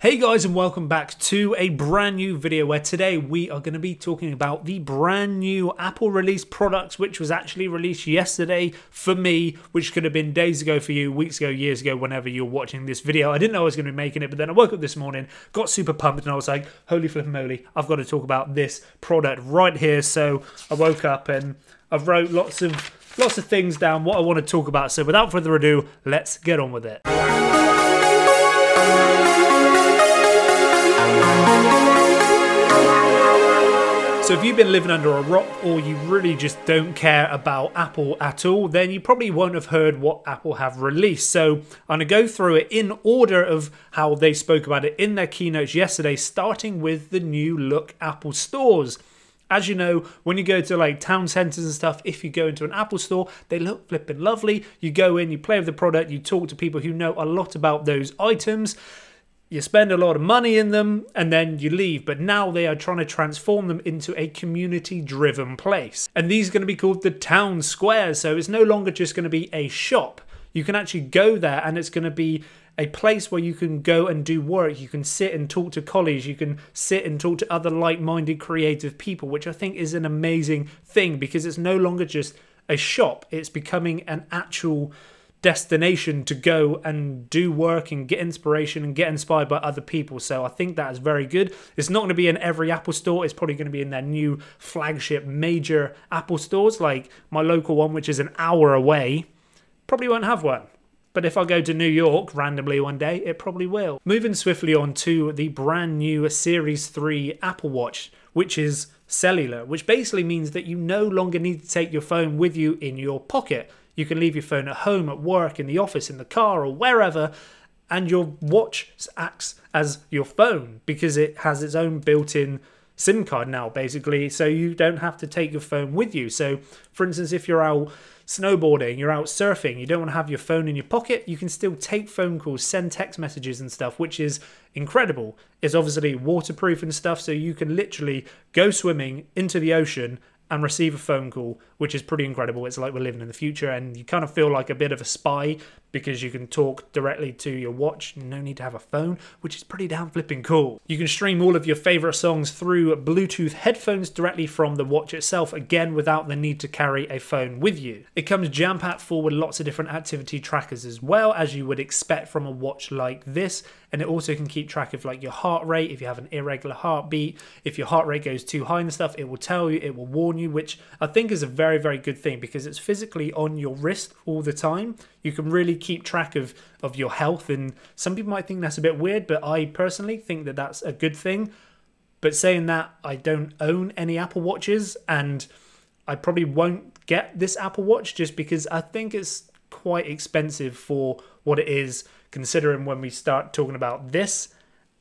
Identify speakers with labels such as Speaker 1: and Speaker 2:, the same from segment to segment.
Speaker 1: Hey guys, and welcome back to a brand new video where today we are going to be talking about the brand new Apple release products, which was actually released yesterday for me, which could have been days ago for you, weeks ago, years ago, whenever you're watching this video. I didn't know I was going to be making it, but then I woke up this morning, got super pumped, and I was like, holy flippin' moly, I've got to talk about this product right here. So I woke up and I've wrote lots of things down, what I want to talk about. So without further ado, let's get on with it. So if you've been living under a rock or you really just don't care about Apple at all, then you probably won't have heard what Apple have released. So I'm going to go through it in order of how they spoke about it in their keynotes yesterday, starting with the new look Apple stores. As you know, when you go to like town centers and stuff, if you go into an Apple store, they look flipping lovely. You go in, you play with the product, you talk to people who know a lot about those items. You spend a lot of money in them and then you leave. But now they are trying to transform them into a community-driven place. And these are going to be called the town squares. So it's no longer just going to be a shop. You can actually go there and it's going to be a place where you can go and do work. You can sit and talk to colleagues. You can sit and talk to other like-minded creative people, which I think is an amazing thing because it's no longer just a shop. It's becoming an actual destination to go and do work and get inspiration and get inspired by other people. So I think that is very good. It's not going to be in every Apple store. It's probably going to be in their new flagship major Apple stores, like my local one, which is an hour away. Probably won't have one. But if I go to New York randomly one day, it probably will. Moving swiftly on to the brand new Series 3 Apple Watch, which is cellular, which basically means that you no longer need to take your phone with you in your pocket. You can leave your phone at home, at work, in the office, in the car, or wherever, and your watch acts as your phone because it has its own built-in SIM card now, basically, so you don't have to take your phone with you. So, for instance, if you're out snowboarding, you're out surfing, you don't want to have your phone in your pocket, you can still take phone calls, send text messages and stuff, which is incredible. It's obviously waterproof and stuff, so you can literally go swimming into the ocean and receive a phone call, which is pretty incredible. It's like we're living in the future, and you kind of feel like a bit of a spy because you can talk directly to your watch. No need to have a phone, which is pretty damn flipping cool. You can stream all of your favorite songs through Bluetooth headphones directly from the watch itself, again, without the need to carry a phone with you. It comes jam-packed full with lots of different activity trackers as well, as you would expect from a watch like this. And it also can keep track of like your heart rate, if you have an irregular heartbeat, if your heart rate goes too high and stuff, it will tell you, it will warn you, which I think is a very, very good thing because it's physically on your wrist all the time. You can really keep track of your health, and some people might think that's a bit weird, but I personally think that that's a good thing. But saying that, I don't own any Apple Watches, and I probably won't get this Apple Watch just because I think it's quite expensive for what it is, considering when we start talking about this,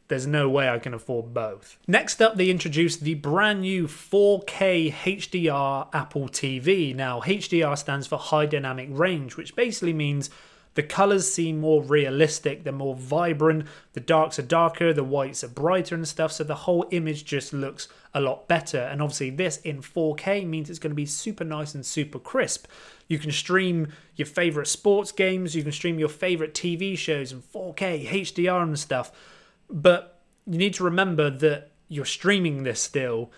Speaker 1: there's no way I can afford both. Next up, they introduced the brand new 4K HDR Apple TV. Now, HDR stands for High Dynamic Range, which basically means the colors seem more realistic, they're more vibrant, the darks are darker, the whites are brighter and stuff, so the whole image just looks a lot better. And obviously this in 4K means it's going to be super nice and super crisp. You can stream your favorite sports games, you can stream your favorite TV shows in 4K, HDR and stuff. But you need to remember that you're streaming this still.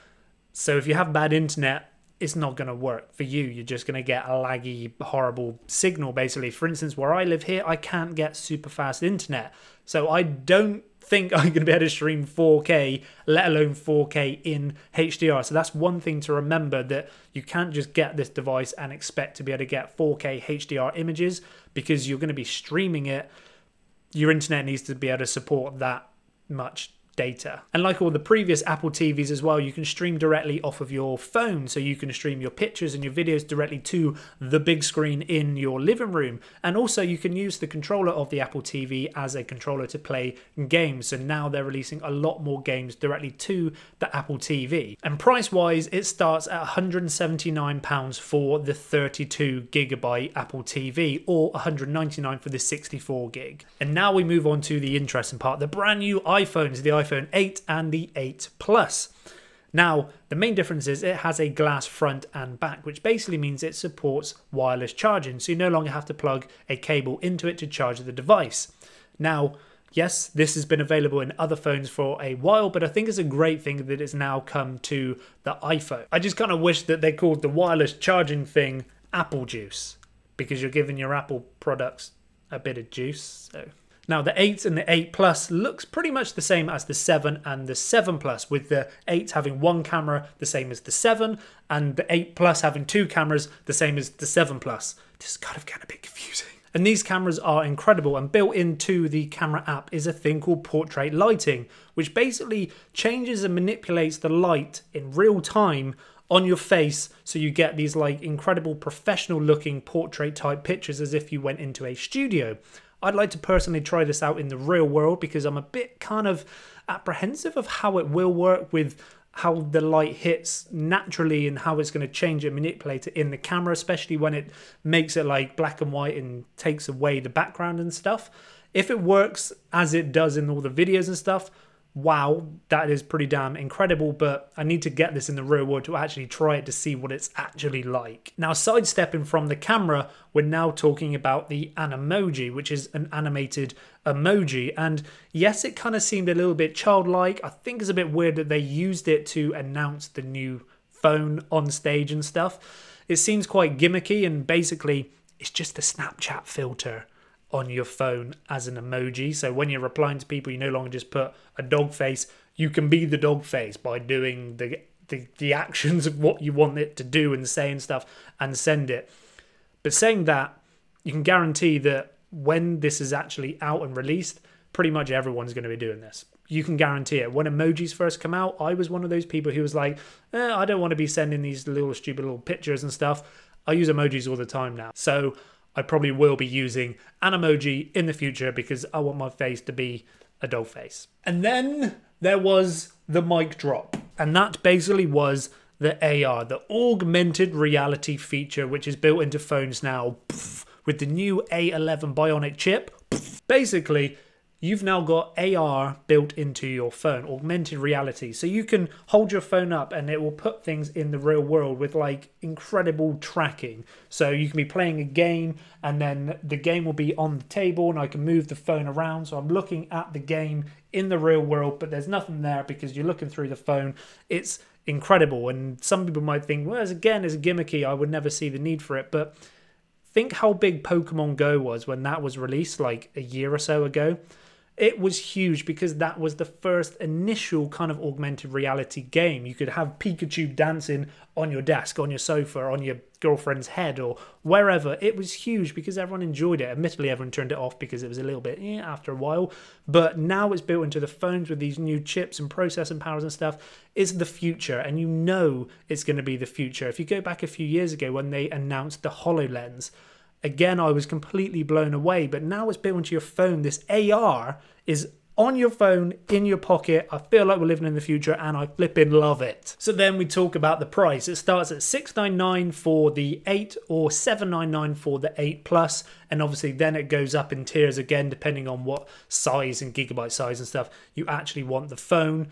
Speaker 1: So if you have bad internet, it's not going to work for you. You're just going to get a laggy, horrible signal, basically. For instance, where I live here, I can't get super fast internet. So I don't think I'm going to be able to stream 4K, let alone 4K in HDR. So that's one thing to remember, that you can't just get this device and expect to be able to get 4K HDR images because you're going to be streaming it. Your internet needs to be able to support that much data. And like all the previous Apple TVs as well, you can stream directly off of your phone. So you can stream your pictures and your videos directly to the big screen in your living room. And also you can use the controller of the Apple TV as a controller to play games. So now they're releasing a lot more games directly to the Apple TV. And price wise, it starts at £179 for the 32GB Apple TV, or £199 for the 64GB. And now we move on to the interesting part, the brand new iPhones, the iPhone 8 and the 8 Plus. Now, the main difference is it has a glass front and back, which basically means it supports wireless charging, so you no longer have to plug a cable into it to charge the device. Now, Yes, this has been available in other phones for a while, but I think it's a great thing that it's now come to the iPhone. I just kind of wish that they called the wireless charging thing Apple Juice, because you're giving your Apple products a bit of juice. So now the 8 and the 8 Plus looks pretty much the same as the 7 and the 7 Plus, with the 8 having one camera the same as the 7 and the 8 Plus having two cameras the same as the 7 Plus. This is kind of a bit confusing. And these cameras are incredible, and built into the camera app is a thing called portrait lighting, which basically changes and manipulates the light in real time on your face, so you get these like incredible professional looking portrait type pictures as if you went into a studio. I'd like to personally try this out in the real world because I'm a bit kind of apprehensive of how it will work with how the light hits naturally and how it's going to change and manipulate it in the camera, especially when it makes it like black and white and takes away the background and stuff. If it works as it does in all the videos and stuff, wow, that is pretty damn incredible, but I need to get this in the real world to actually try it to see what it's actually like. Now, sidestepping from the camera, we're now talking about the Animoji, which is an animated emoji. And yes, it kind of seemed a little bit childlike. I think it's a bit weird that they used it to announce the new phone on stage and stuff. It seems quite gimmicky, and basically it's just a Snapchat filter on your phone as an emoji. So when you're replying to people, you no longer just put a dog face. You can be the dog face by doing the actions of what you want it to do and say and stuff and send it. But saying that, you can guarantee that when this is actually out and released, pretty much everyone's going to be doing this. You can guarantee it. When emojis first come out, I was one of those people who was like, I don't want to be sending these little stupid little pictures and stuff. I use emojis all the time now. So I probably will be using an emoji in the future because I want my face to be a dog face. And then there was the mic drop. And that basically was the AR, the augmented reality feature, which is built into phones now with the new A11 Bionic chip. Basically, you've now got AR built into your phone, augmented reality. So you can hold your phone up and it will put things in the real world with like incredible tracking. So you can be playing a game and then the game will be on the table and I can move the phone around. So I'm looking at the game in the real world, but there's nothing there because you're looking through the phone. It's incredible. And some people might think, well, again, it's gimmicky. I would never see the need for it. But think how big Pokemon Go was when that was released like a year or so ago. It was huge because that was the first initial kind of augmented reality game. You could have Pikachu dancing on your desk, on your sofa, on your girlfriend's head or wherever. It was huge because everyone enjoyed it. Admittedly, everyone turned it off because it was a little bit after a while. But now it's built into the phones with these new chips and processing powers and stuff. It's the future, and you know it's going to be the future. If you go back a few years ago when they announced the HoloLens, again, I was completely blown away, but now it's built into your phone. This AR is on your phone, in your pocket. I feel like we're living in the future and I flipping love it. So then we talk about the price. It starts at $699 for the 8 or $799 for the 8 Plus. And obviously then it goes up in tiers again, depending on what size and gigabyte size and stuff you actually want the phone.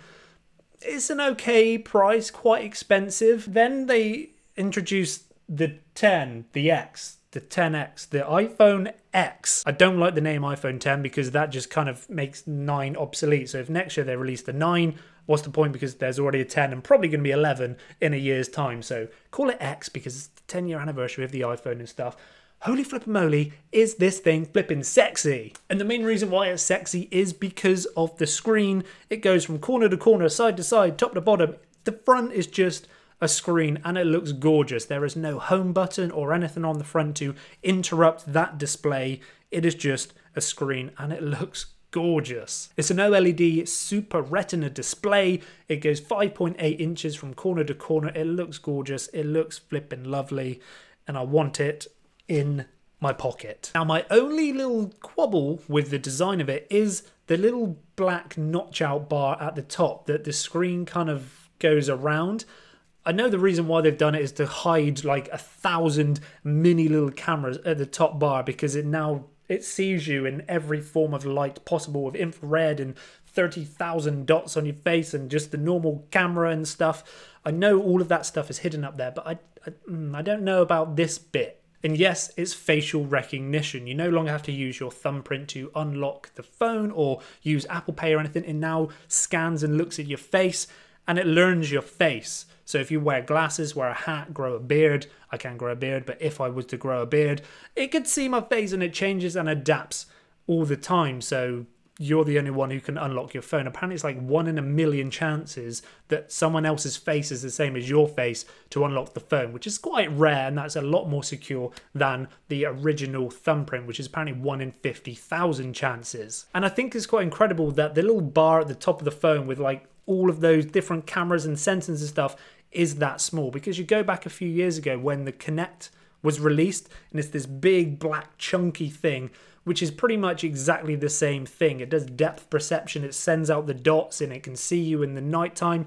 Speaker 1: It's an okay price, quite expensive. Then they introduced the 10, the X, the 10X, the iPhone X. I don't like the name iPhone 10 because that just kind of makes 9 obsolete. So if next year they release the 9, what's the point? Because there's already a 10 and probably going to be 11 in a year's time. So call it X because it's the 10-year anniversary of the iPhone and stuff. Holy flippin' moly, is this thing flippin' sexy? And the main reason why it's sexy is because of the screen. It goes from corner to corner, side to side, top to bottom. The front is just a screen and it looks gorgeous. There is no home button or anything on the front to interrupt that display. It is just a screen and it looks gorgeous. It's an OLED Super Retina display. It goes 5.8 inches from corner to corner. It looks gorgeous. It looks flippin' lovely and I want it in my pocket. Now my only little quibble with the design of it is the little black notch out bar at the top that the screen kind of goes around. I know the reason why they've done it is to hide like 1,000 mini little cameras at the top bar because it sees you in every form of light possible with infrared and 30,000 dots on your face and just the normal camera and stuff. I know all of that stuff is hidden up there, but I don't know about this bit. And yes, it's facial recognition. You no longer have to use your thumbprint to unlock the phone or use Apple Pay or anything. It now scans and looks at your face and it learns your face. So if you wear glasses, wear a hat, grow a beard, I can't grow a beard, but if I was to grow a beard, it could see my face and it changes and adapts all the time. So you're the only one who can unlock your phone. Apparently it's like 1 in a million chances that someone else's face is the same as your face to unlock the phone, which is quite rare, and that's a lot more secure than the original thumbprint, which is apparently 1 in 50,000 chances. And I think it's quite incredible that the little bar at the top of the phone with like all of those different cameras and sensors and stuff is that small, because you go back a few years ago when the Connect was released and it's this big black chunky thing which is pretty much exactly the same thing. It does depth perception, it sends out the dots and it can see you in the nighttime.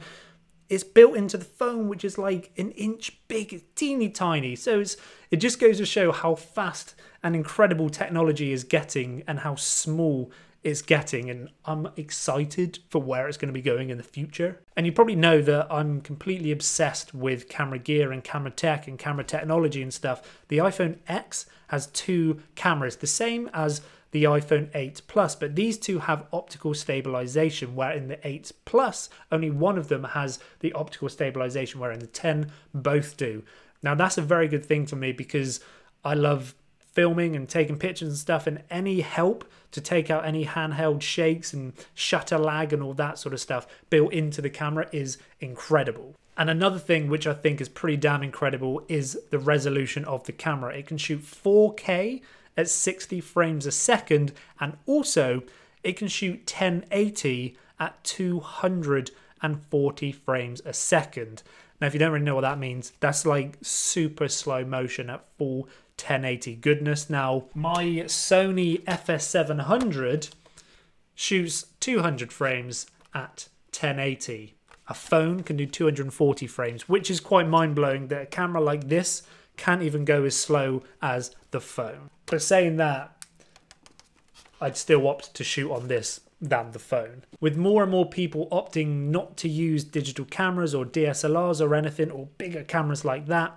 Speaker 1: It's built into the phone, which is like an inch big, it's teeny tiny. So it just goes to show how fast and incredible technology is getting and how small it's getting, and I'm excited for where it's going to be going in the future. And you probably know that I'm completely obsessed with camera gear and camera tech and camera technology and stuff. The iPhone X has 2 cameras, the same as the iPhone 8 Plus, but these two have optical stabilization, where in the 8 Plus, only one of them has the optical stabilization, where in the 10, both do. Now that's a very good thing for me because I love filming and taking pictures and stuff, and any help to take out any handheld shakes and shutter lag and all that sort of stuff built into the camera is incredible. And another thing which I think is pretty damn incredible is the resolution of the camera. It can shoot 4K at 60 frames a second, and also it can shoot 1080 at 240 frames a second. Now, if you don't really know what that means, that's like super slow motion at full 1080 goodness. Now, my Sony FS700 shoots 200 frames at 1080. A phone can do 240 frames, which is quite mind-blowing that a camera like this can't even go as slow as the phone. But saying that, I'd still opt to shoot on this than the phone. With more and more people opting not to use digital cameras or DSLRs or anything, or bigger cameras like that,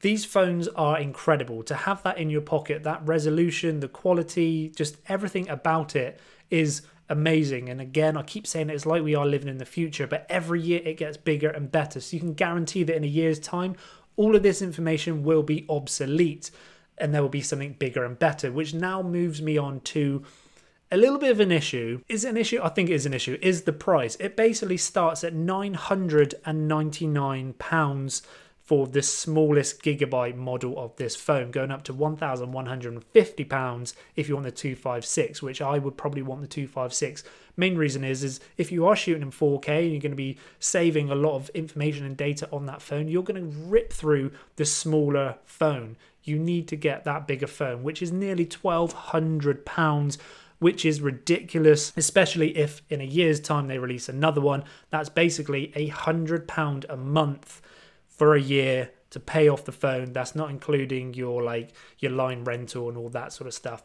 Speaker 1: these phones are incredible. To have that in your pocket, that resolution, the quality, just everything about it is amazing. And again, I keep saying it's like we are living in the future, but every year it gets bigger and better. So you can guarantee that in a year's time, all of this information will be obsolete and there will be something bigger and better, which now moves me on to a little bit of an issue. Is it an issue? I think it is an issue. Is the price. It basically starts at £999 for the smallest gigabyte model of this phone, going up to £1,150 if you want the 256, which I would probably want the 256. Main reason is if you are shooting in 4K and you're going to be saving a lot of information and data on that phone, you're going to rip through the smaller phone. You need to get that bigger phone, which is nearly £1,200, which is ridiculous, especially if in a year's time they release another one. That's basically £100 a month for a year to pay off the phone. That's not including your line rental and all that sort of stuff.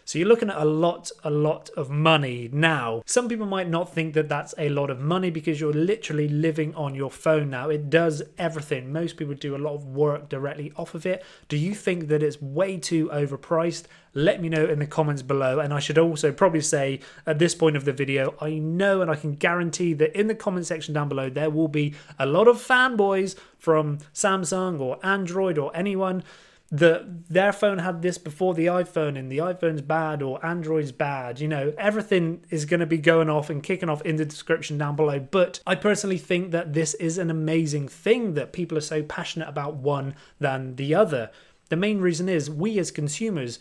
Speaker 1: So you're looking at a lot of money. Now, some people might not think that that's a lot of money because you're literally living on your phone now. It does everything. Most people do a lot of work directly off of it. Do you think that it's way too overpriced? Let me know in the comments below. And I should also probably say at this point of the video, I know and I can guarantee that in the comment section down below, there will be a lot of fanboys from Samsung or Android or anyone that their phone had this before the iPhone and the iPhone's bad or Android's bad. You know, everything is going to be going off and kicking off in the description down below. But I personally think that this is an amazing thing that people are so passionate about one than the other. The main reason is we as consumers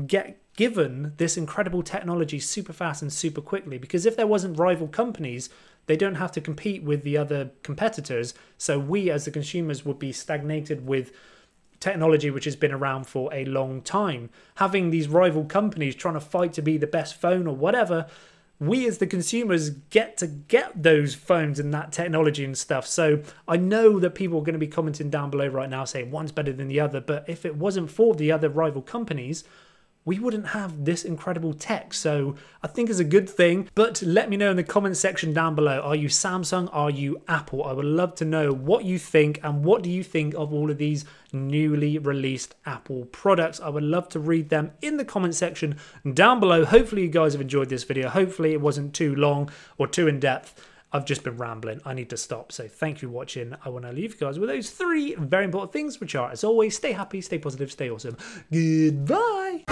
Speaker 1: get given this incredible technology super fast and super quickly, because if there wasn't rival companies, they don't have to compete with the other competitors. So we as the consumers would be stagnated with technology which has been around for a long time. Having these rival companies trying to fight to be the best phone or whatever, we as the consumers get to get those phones and that technology and stuff. So I know that people are going to be commenting down below right now saying one's better than the other, but if it wasn't for the other rival companies, we wouldn't have this incredible tech. So I think it's a good thing. But let me know in the comment section down below. Are you Samsung? Are you Apple? I would love to know what you think, and what do you think of all of these newly released Apple products. I would love to read them in the comment section down below. Hopefully you guys have enjoyed this video. Hopefully it wasn't too long or too in depth. I've just been rambling. I need to stop. So thank you for watching. I want to leave you guys with those 3 very important things, which are, as always, stay happy, stay positive, stay awesome. Goodbye.